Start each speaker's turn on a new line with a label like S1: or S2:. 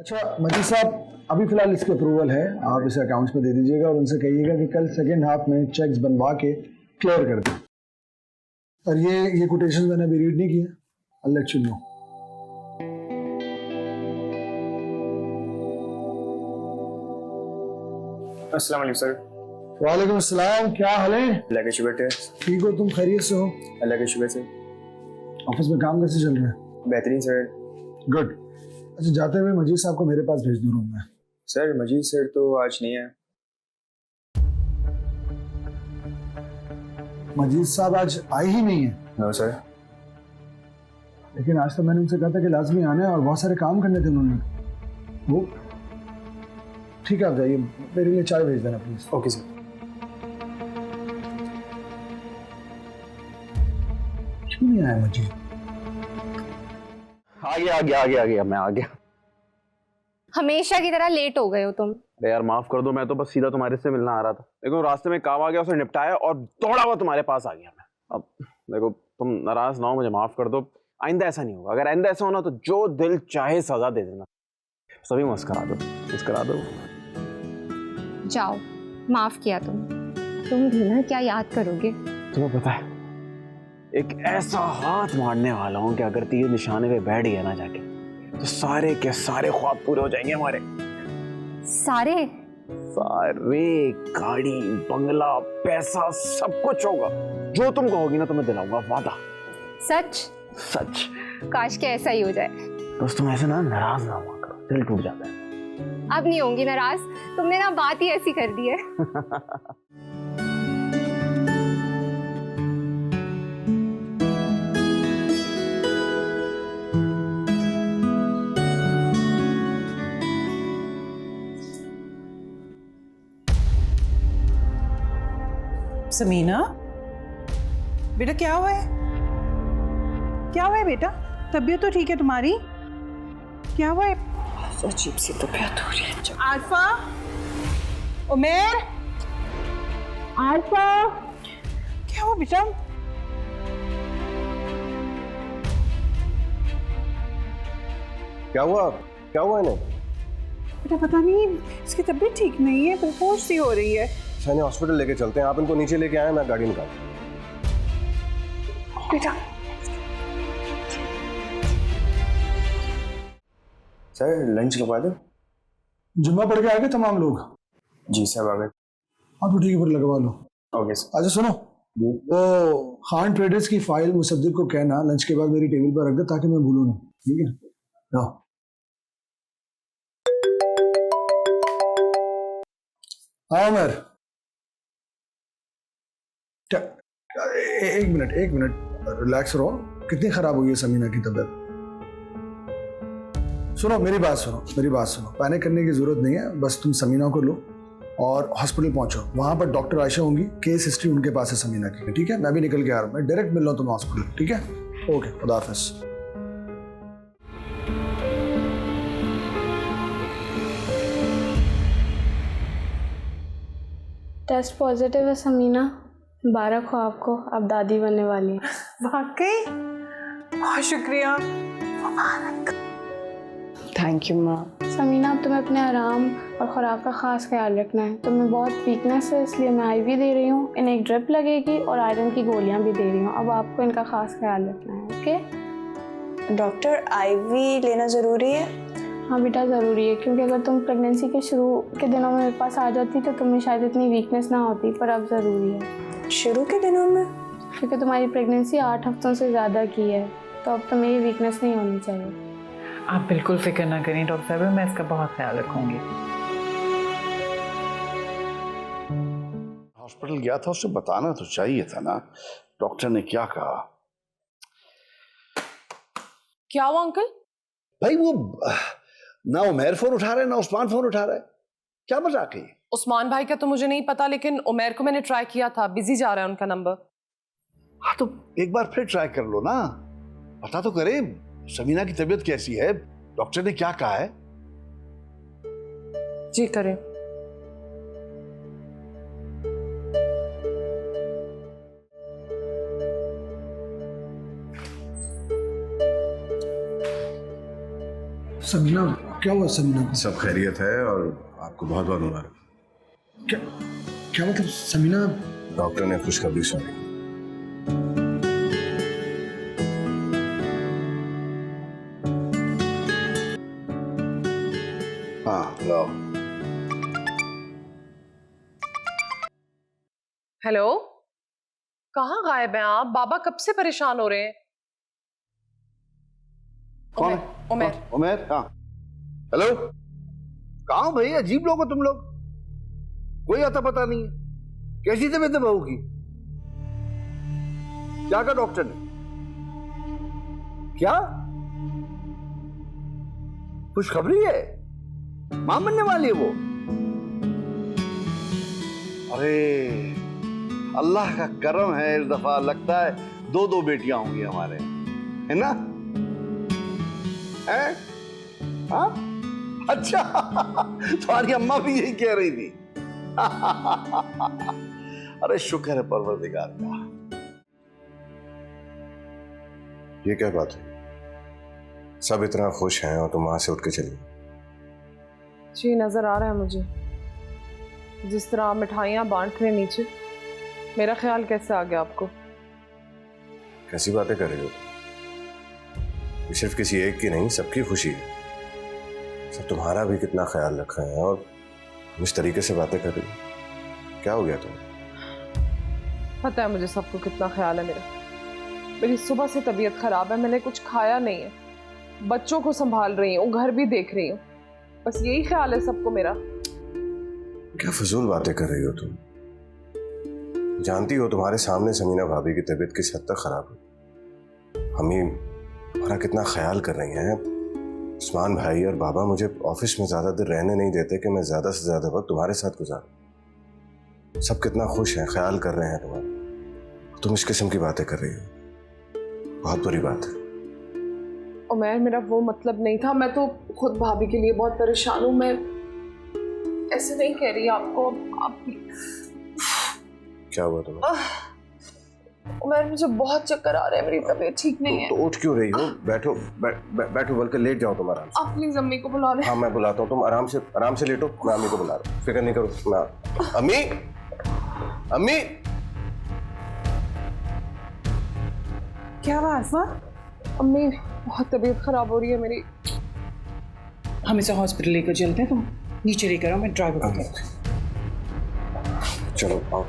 S1: अच्छा मजीद साहब, अभी फिलहाल इसकी अप्रूवल है, आप इसे अकाउंट्स में दे दीजिएगा और उनसे कहिएगा कि कल सेकेंड हाफ में चेक्स बनवा के क्लियर कर दें। और ये कोटेशन मैंने अभी रीड नहीं किया, I'll let you know।
S2: अस्सलाम वालेकुम सर।
S1: वालेकुम अस्सलाम, क्या हाल है?
S2: अल्लाह के शुक्र है।
S1: ठीक हो तुम? खैरियत से हो?
S2: अल्लाह के शुक्र से।
S1: ऑफिस में काम कैसे चल रहा है?
S2: बेहतरीन सर।
S1: गुड। अच्छा जाते हुए मजीद साहब को मेरे पास भेज दो रूम में।
S2: सर मजीद सर तो आज नहीं है।
S1: मजीद साहब आज आए ही नहीं है?
S2: No sir.
S1: लेकिन आज तो मैंने उनसे कहा था कि लाजमी आना है और बहुत सारे काम करने थे उन्होंने। वो ठीक है, आप जाइए, मेरे लिए चाय भेज देना प्लीज।
S2: Okay sir.
S1: क्यों नहीं आया मजीद?
S3: आ गया मैं आ गया।
S4: हमेशा की तरह लेट हो गए हो तुम।
S3: अरे यार माफ कर दो, मैं तो बस सीधा तुम्हारे से मिलना आ रहा था, देखो रास्ते में काम आ गया, उसे निपटाया और दौड़ा हुआ तुम्हारे पास आ गया मैं। अब देखो तुम नाराज ना हो, मुझे माफ कर दो, आइंदा ऐसा नहीं होगा। अगर आइंदा ऐसा होना तो जो दिल चाहे सजा दे देना। सभी मुस्कुरा दो।
S4: जाओ, माफ किया तुम भी ना क्या याद करोगे।
S3: तुम्हें पता है एक ऐसा हाथ मारने वाला हूं कि अगर तीर निशाने पे बैठ गया ना जाके तो सारे के सारे ख्वाब पूरे हो जाएंगे हमारे।
S4: सारे
S3: गाड़ी बंगला पैसा सब कुछ होगा, जो तुम कहोगी ना तो मैं दिलाऊंगा, वादा।
S4: सच? काश के ऐसा ही हो जाए।
S3: बस तुम ऐसे ना नाराज ना हुआ करो, दिल टूट जाता है।
S4: अब नहीं होंगी नाराज, तुमने ना बात ही ऐसी कर दी है।
S5: समीना बेटा, क्या हुआ है? क्या हुआ है बेटा? तबीयत तो ठीक है तुम्हारी? क्या हुआ है? अजीब सी तबीयत हो रही है। आरफा, उमेर, आरफा, क्या हुआ बेटा?
S6: क्या हुआ इन्हें?
S5: बेटा पता नहीं, इसकी तबीयत ठीक नहीं है, बेहोश सी हो रही है।
S6: सैनी हॉस्पिटल लेके चलते हैं, आप इनको नीचे लेके आए, मैं गाड़ी निकाल।
S5: बेटा
S2: सर लंच लगवा दो।
S1: जुम्मा पढ़ के आ गए तमाम लोग?
S2: जी साहब आ गए।
S1: हाँ तो ठीक है, फिर लगवा लो।
S2: Okay sir.
S1: अच्छा सुनो, वो खान ट्रेडर्स की फाइल मुसद्दिक को कहना लंच के बाद मेरी टेबल पर रख दे ताकि मैं भूलूं नहीं, ठीक है? जाओ। हाँ उमर, एक मिनट रिलैक्स रहो। कितनी खराब हुई है समीना की तबीयत? सुनो मेरी बात सुनो, पैनिक करने की जरूरत नहीं है। बस तुम समीना को लो और हॉस्पिटल पहुंचो, वहां पर डॉक्टर आयशा होंगी, केस हिस्ट्री उनके पास है समीना की, ठीक है? मैं भी निकल के आ रहा हूँ, मैं डायरेक्ट मिल रहा हूँ तुम्हें हॉस्पिटल, ठीक है? ओके, खुदा हाफिज।
S7: टेस्ट पॉजिटिव है समीना, मुबारक हो आपको, आप दादी बनने वाली हैं।
S5: वाकई बहुत शुक्रिया।
S7: थैंक यू माँ। समीना अब तुम्हें अपने आराम और खुराक का खास ख्याल रखना है। तुम्हें बहुत वीकनेस है, इसलिए मैं आईवी दे रही हूँ, इन्हें एक ड्रिप लगेगी और आयरन की गोलियाँ भी दे रही हूँ। अब आपको इनका खास ख्याल रखना है, ओके?
S8: डॉक्टर आईवी लेना ज़रूरी है?
S7: हाँ बेटा ज़रूरी है, क्योंकि अगर तुम प्रेगनेंसी के शुरू के दिनों में मेरे पास आ जाती तो तुम्हें शायद इतनी वीकनेस ना होती, पर अब ज़रूरी है।
S8: शुरू के दिनों में?
S7: क्योंकि तुम्हारी प्रेगनेंसी 8 हफ्तों से ज़्यादा की है, तो अब तुम्हें ये वीकनेस नहीं होनी चाहिए।
S5: आप बिल्कुल फिक्र ना करें डॉक्टर साहब, मैं इसका बहुत ख्याल रखूंगी।
S9: हॉस्पिटल गया था, उससे बताना तो चाहिए था ना, डॉक्टर ने क्या कहा?
S10: क्या हुआ अंकल?
S9: भाई वो ना उमैर फोन उठा रहा है ना उस्मान फोन उठा रहा है, क्या मजाक है?
S10: उस्मान भाई का तो मुझे नहीं पता, लेकिन उमैर को मैंने ट्राई किया था, बिजी जा रहा है उनका नंबर।
S9: हाँ तो एक बार फिर ट्राई कर लो ना, पता तो करे समीना की तबीयत कैसी है, डॉक्टर ने क्या कहा है।
S10: जी करें।
S1: समीना क्या हुआ समीना को?
S6: सब खैरियत है और आपको बहुत बहुत मुबारक।
S1: क्या क्या मतलब समीना?
S6: डॉक्टर ने खुशखबरी सुनाई। हाँ लाओ।
S10: हेलो, कहाँ गायब हैं आप? बाबा कब से परेशान हो रहे हैं।
S9: कौन?
S10: उमर।
S9: उमर? हाँ। हेलो, कहाँ हो भाई? अजीब लोग हो तुम लोग, कोई आता पता नहीं है। कैसी तबीयत है बहू की? क्या कहा डॉक्टर ने? क्या खुशखबरी है? मां बनने वाली है वो? अरे अल्लाह का करम है, इस दफा लगता है 2 बेटियां होंगी हमारे, है ना? है? हाँ? अच्छा तुम्हारी अम्मा भी यही कह रही थी। अरे शुक्र है परवरदिगार का।
S6: ये क्या बात है? सब इतना खुश हैं और तुम वहां से उठ के चली।
S10: जी नजर आ रहा है मुझे, जिस तरह आप मिठाइयाँ बांट रहे नीचे, मेरा ख्याल कैसे आ गया आपको?
S6: कैसी बातें कर रही हो? ये सिर्फ किसी एक की नहीं, सबकी खुशी है। सब तुम्हारा भी कितना ख्याल रखा है और इस तरीके से बातें कर रही हो। क्या हो गया तुम्हें?
S10: पता है मुझे सबको कितना ख्याल है मेरा। मेरी सुबह से तबीयत खराब है, मैंने कुछ खाया नहीं है, बच्चों को संभाल रही हूँ, घर भी देख रही हूँ, बस यही ख्याल है सबको मेरा।
S6: क्या फजूल बातें कर रही हो तुम? जानती हो तुम्हारे सामने समीना भाभी की तबीयत किस हद तक खराब है। हमें हमारा कितना ख्याल कर रही हैं। उस्मान भाई और बाबा मुझे ऑफिस में ज्यादा देर रहने नहीं देते कि मैं ज्यादा से ज्यादा वक्त तुम्हारे साथ गुजारूं। सब कितना खुश हैं, ख्याल कर रहे हैं तुम्हारा। तुम इस किस्म की बातें कर रही हो, बहुत बुरी बात है।
S10: उमर, मेरा वो मतलब नहीं था, मैं तो खुद भाभी के लिए बहुत परेशान हूँ। मैं ऐसे नहीं कह रही आपको। आप
S6: क्या हुआ तुम्हें?
S10: उमर, मुझे बहुत चक्कर आ रहे हैं, मेरी तबीयत ठीक नहीं है।
S6: तो उठ क्यों रही हो? बैठो बैठो, बल्कि लेट जाओ तुम आराम से।
S10: आप प्लीज अम्मी को बुला लें।
S6: हाँ मैं बुलाता हूँ, तुम आराम से लेटो, मैं अम्मी को बुला रहा हूँ। फिक्र नहीं करो। मैं अम्मी, अम्मी।
S5: क्या हुआ आसमा?
S10: अम्मी बहुत तबीयत खराब हो रही है मेरी।
S5: हम इसे हॉस्पिटल लेकर चलते हैं, तुम नीचे लेकर आओ, मैं ड्राइवर को कहती हूँ।
S6: चलो आओ।